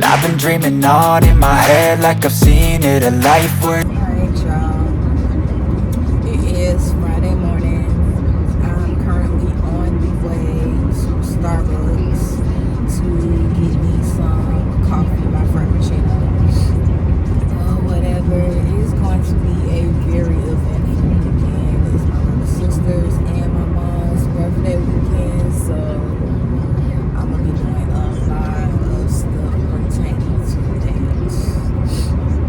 I've been dreaming on in my head like I've seen it, a life where... Alright, y'all. It is Friday morning. I'm currently on the way to Starbucks to get me some coffee, my frappuccino. Whatever. It's going to be a very eventful weekend. It's my little sisters and my mom's birthday weekend, so I'm going to be doing a lot of stuff pertaining to that.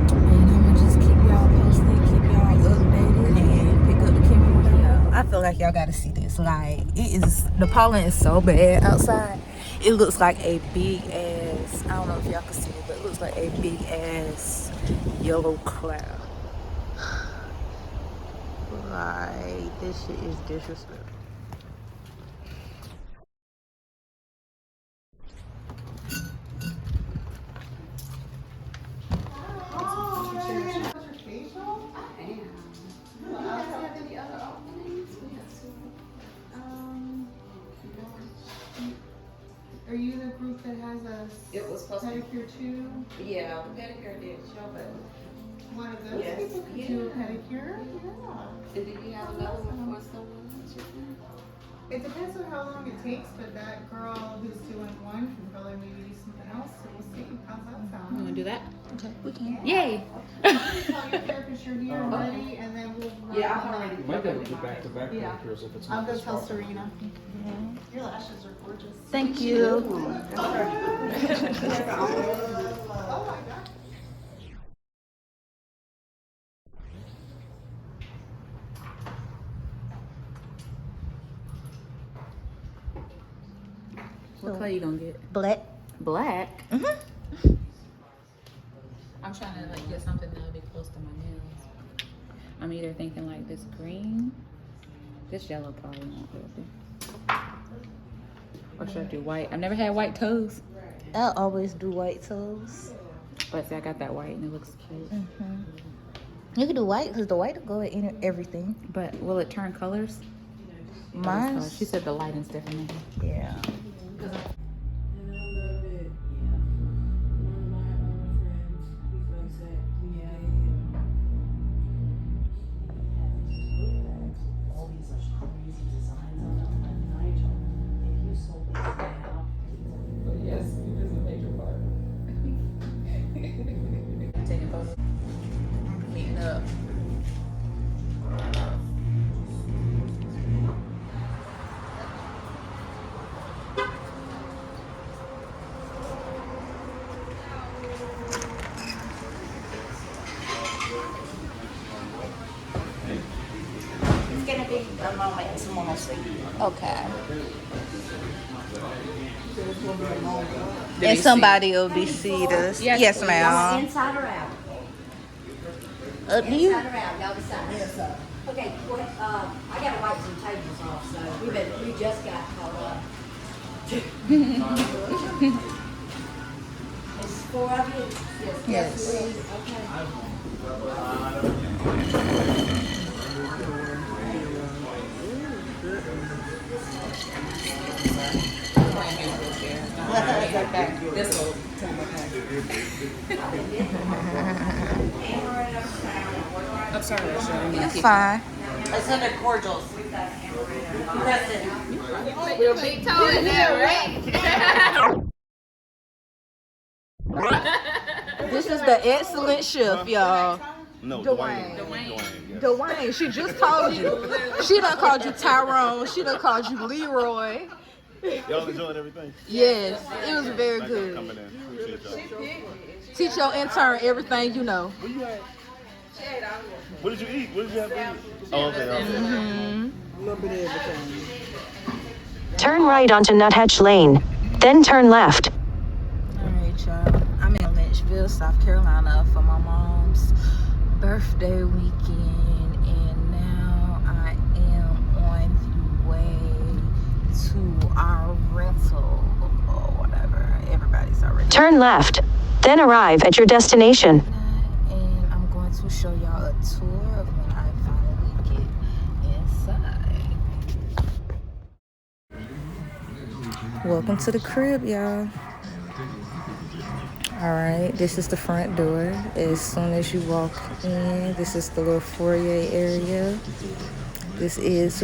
And I'm going to just keep y'all posted, keep y'all updated, and pick up the camera when I know. I feel like y'all got to see this. Like, it is, the pollen is so bad outside. It looks like a big ass, I don't know if y'all can see it, but it looks like a big ass yellow cloud. Like, this shit is disrespectful. Are you the group that has a pedicure too? Yeah, pedicure did show, but One of those people could do a pedicure? Yeah. and did you have another one for someone else? It depends on how long it takes, but that girl who's doing one can probably maybe do something else, so we'll see. How's that sound? You wanna do that? Okay, we can. Yay! Tell your therapist you're here already, and then we'll. Yeah, I've already. You might be able to do back-to-back Yeah. pedicures if it's I'll not go this tell problem. Serena. Your lashes are gorgeous. Thank you. Oh my god. What color you gonna get? Black. Black. Mm-hmm. I'm trying to like get something that'll be close to my nails. I'm either thinking like this green, this yellow probably won't help it. Or should I do white? I've never had white toes, I'll always do white toes. but see, I got that white and it looks cute. Mm-hmm. You can do white because the white will go in everything. But will it turn colors? Mine. She said the lighting's different. Yeah. Taking photos. Meeting up. It's gonna be a moment to mostly. Okay. And somebody will be seated. Yes, ma'am. Inside or out? Do you? Inside or out? Y'all decide. Yes, sir. Okay, well, I gotta wipe some tables off, so we just got caught up. It's 4 of you? Yes. Okay. This will I'm sorry, Rachel. It's fine. It's under cordials. Preston. Real big toe in there, right? This is the excellent chef, y'all. No, Dwayne. Dwayne. Dwayne, she just called you. She done called you Tyrone. She done called you Leroy. Y'all enjoying everything? Yes, it was very Thank you for good. coming in. Appreciate y'all. Teach your intern everything you know. What you had? What did you eat? What did you have to eat? Oh, okay. Turn right onto Nuthatch Lane, then turn left. Alright, y'all. I'm in Litchfield, South Carolina for my mom's birthday weekend, and now I am on the way to our rental or whatever. Everybody's already. Turn left, then arrive at your destination. And I'm going to show y'all a tour of when I finally get inside. Welcome to the crib, y'all. Alright, this is the front door. As soon as you walk in, this is the little foyer area. This is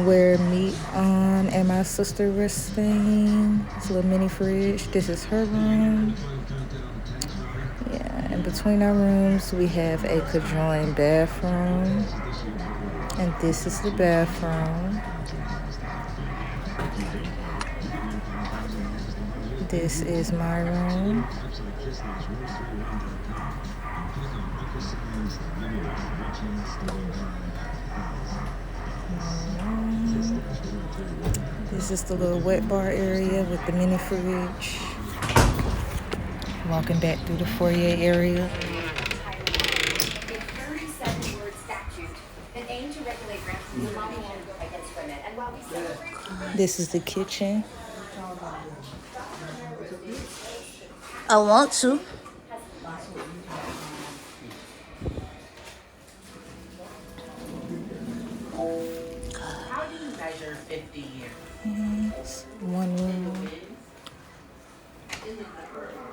where me and my sister were staying. It's a little mini fridge. This is her room. Yeah, in between our rooms, we have a conjoined bathroom. And this is the bathroom. This is my room. This is the little wet bar area with the mini fridge. Walking back through the foyer area. This is the kitchen. I want to. How do you measure 50 years? One room.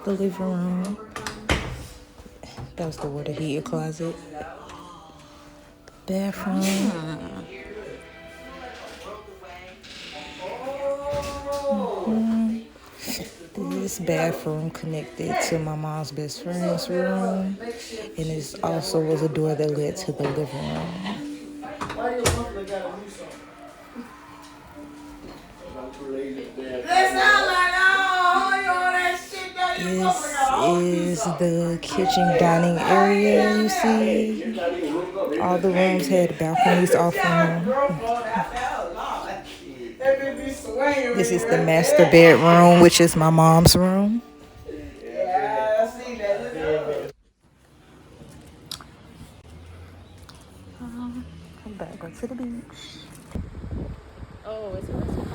The living room. That was the water heater closet. Bathroom. This bathroom connected to my mom's best friend's room, and it also was a door that led to the living room. This is the kitchen dining area. You see, all the rooms had balconies off them. This is the master bedroom, which is my mom's room. Come back, go to the beach. Oh, it's a restaurant.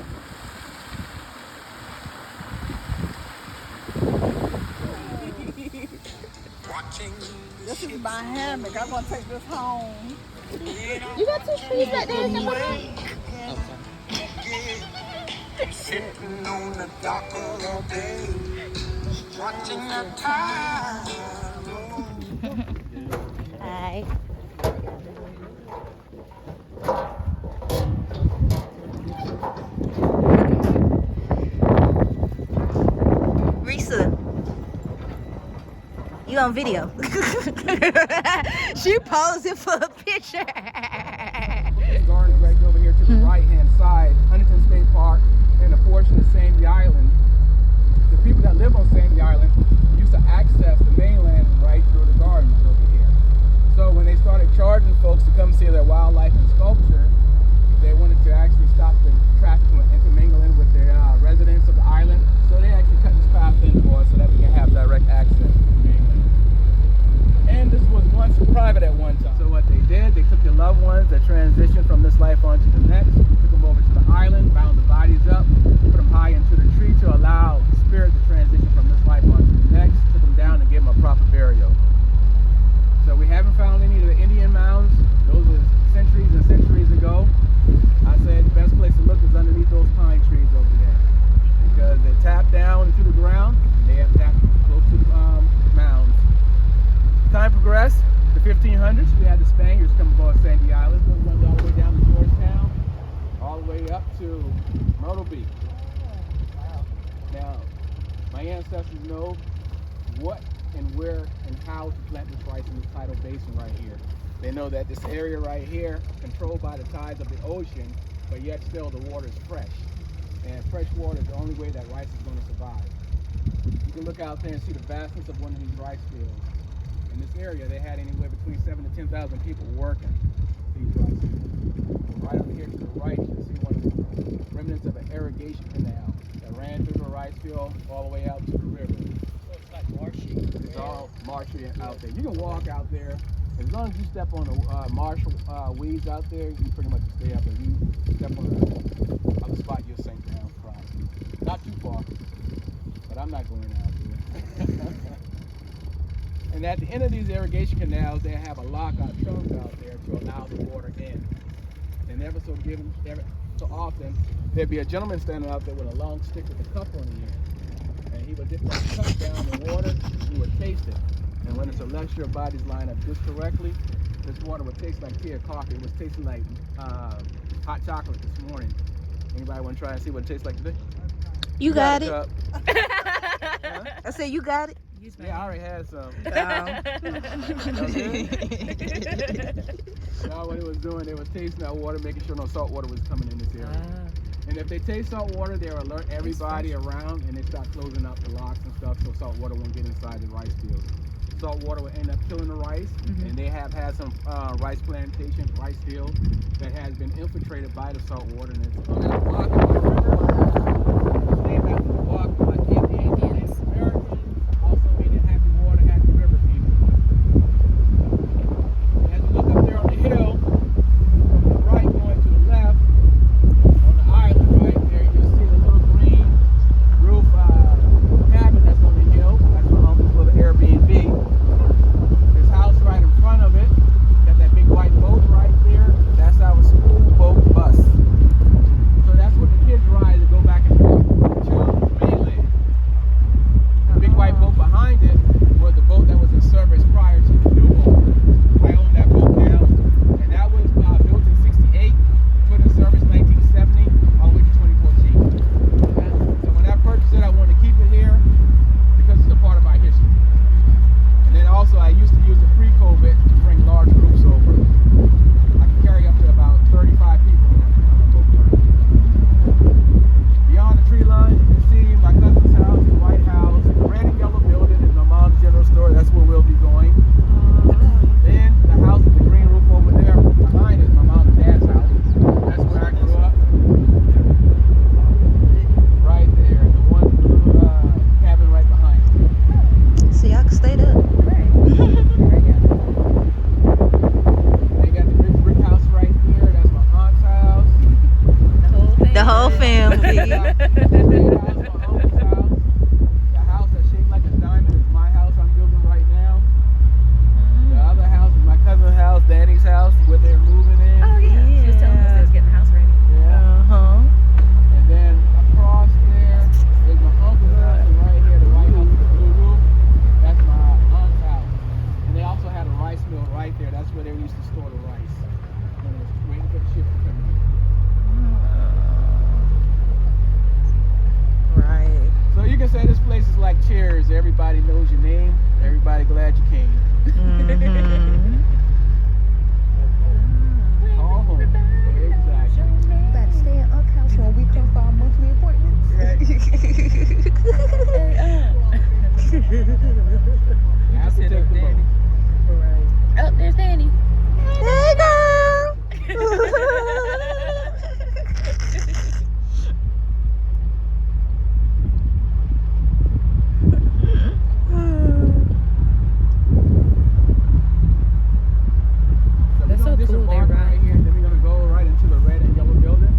This is my hammock. I'm gonna take this home. You got two trees back there in the way. Sitting on the dock all day, watching the tide. Hi. Risa, you on video? She posing for a picture. Gardens right over here to the right-hand side, Huntington State Park, and a portion of Sandy Island. The people that live on Sandy Island used to access the mainland right through the gardens over here. So when they started charging folks to come see their wildlife and sculpture, they wanted to actually stop the traffic from intermingling with the residents of the island. So they actually cut this path in for us so that we can have direct access to the mainland. And this was once private at one time. So what they did, they took their loved ones that transitioned from this life onto the next, took them over to the island, bound the bodies up, put them high into the tree to allow the spirit to transition from this life onto the next, took them down and gave them a proper burial. So we haven't found any of the Indian mounds. Those were centuries and centuries ago. I said the best place to look is underneath those pine trees over there, because they tap down into the ground, and they have tapped close to mounds. Time progressed, the 1500s, we had the Spaniards come aboard Sandy Island, went all the way down to Georgetown, all the way up to Myrtle Beach. Now, my ancestors know what and where and how to plant this rice in this tidal basin right here. They know that this area right here, controlled by the tides of the ocean, but yet still the water is fresh. And fresh water is the only way that rice is going to survive. You can look out there and see the vastness of one of these rice fields. In this area, they had anywhere between 7,000 to 10,000 people working these rice fields. Right over here to the right, you can see one of the remnants of an irrigation canal that ran through the rice field all the way out to the river. So it's like marshy. It's all marshy out there. You can walk out there. As long as you step on the marsh weeds out there, you pretty much stay up. If you step on the other spot, you'll sink down probably. Not too far, but I'm not going out there. And at the end of these irrigation canals, they have a lockout trunk out there to allow the water in. And every so often, there'd be a gentleman standing out there with a long stick with a cup on the end. And he would dip that cup down in water, and he would taste it. And when it's unless your bodies line up just correctly, this water would taste like tea or coffee. It was tasting like hot chocolate this morning. Anybody want to try and see what it tastes like today? You got it. Huh? I said you got it. Yeah, I already had some. No, what it was doing, they was tasting that water, making sure no salt water was coming in this area. And if they taste salt water, they'll alert everybody around, and they start closing up the locks and stuff so salt water won't get inside the rice fields. Salt water will end up killing the rice, and they have had some rice plantation, rice field that has been infiltrated by the salt water, and it's on that block of the river. It's named after the block by Indians, Americans, also meaning happy water, happy river people. As you look up there on the hill, from the right going to the left, on the island right there, you'll see the little green roof cabin that's on the hill. That's my uncle's little Airbnb. His house right in front of it, got that big white boat right there. That's our school boat bus. So that's what the kids ride to go back and forth to the mainland. The big white boat behind it was the boat that was in service prior to the new boat. I own that boat now, and that was built in '68, put in service 1970, all the way to 2014. So when I purchased it, I wanted to keep it here because it's a part of our history. And then also, I used to use it pre-COVID to bring large groups over. I can carry up to about 35 people on a boat. Beyond the tree line, you can see my cousin's house, the White House, the red and yellow building is my mom's general store. That's where we'll be going. Then the house with the green roof over there behind it, my mom and dad's house. That's where I grew up. Right there, the one cabin right behind it. See, I can stay there. They got the brick house right there. That's my aunt's house. The whole family. My uncle's house. The house that's shaped like a diamond is my house I'm building right now. The other house is my cousin's house, Danny's house, where they're moving in. Oh yeah. She was telling us they was getting the house ready. Yeah. And then across there is my uncle's house, and right here, the White House with the blue roof. That's my aunt's house. And they also had a rice mill right there. That's where they used to store the rice when it was waiting for the ship to come in. Right. So you can say this place is like Chelles. Everybody knows your name. Everybody glad you came. Call home. Exactly. Better stay in Unc house when we come for our monthly appointments. You have to take the boat. Oh, there's Danny. Hey, girl. That's so cool, they Disembark ride. right here, and then we're gonna go right into the red and yellow building.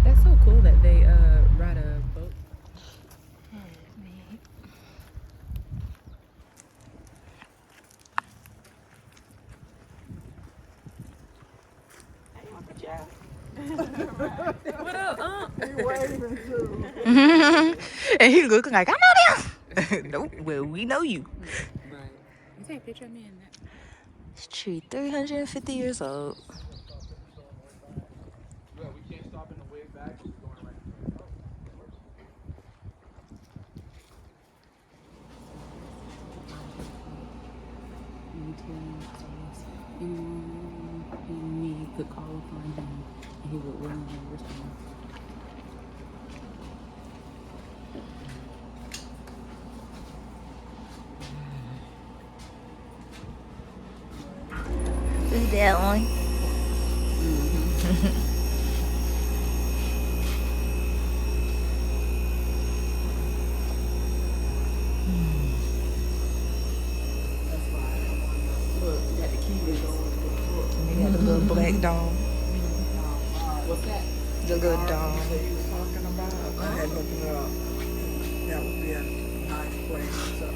That's so cool that they ride a boat. What up, And he looking like, I know them. Nope, well, we know you. Right. You take a picture of me in that. This tree 350 years old. Yeah, we can't stop in the way back. We're going right. Anyone he could call upon him, and he would willingly respond. Is that one? They got the little black dome. What's that? The little dome. He was talking about. I had looked it up. That would be a nice place to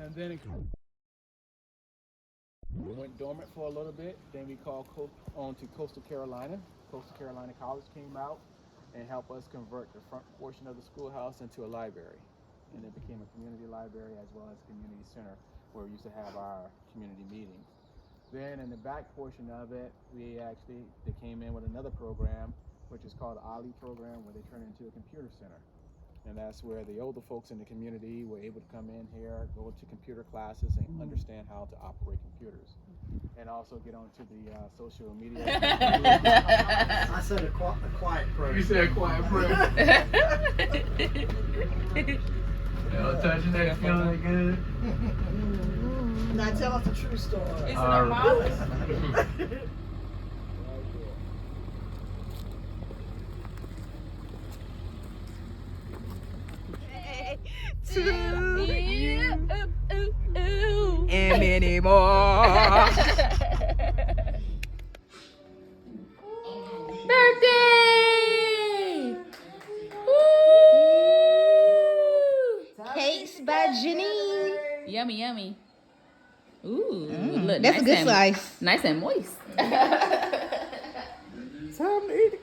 And then it went dormant for a little bit. Then we called on to Coastal Carolina. Coastal Carolina College came out and helped us convert the front portion of the schoolhouse into a library. And it became a community library as well as a community center where we used to have our community meetings. Then in the back portion of it, they came in with another program, which is called the Ali program, where they turned it into a computer center. And that's where the older folks in the community were able to come in here, go to computer classes, and understand how to operate computers. And also get onto the social media. I said a quiet prayer. You said a quiet prayer. Touching that, feeling good. Now tell us a true story. Is it a mouse? To you and many more. Birthday! Cakes by Janine. Yummy, yummy. Ooh, look, That's a good slice. Nice and moist. Time to eat the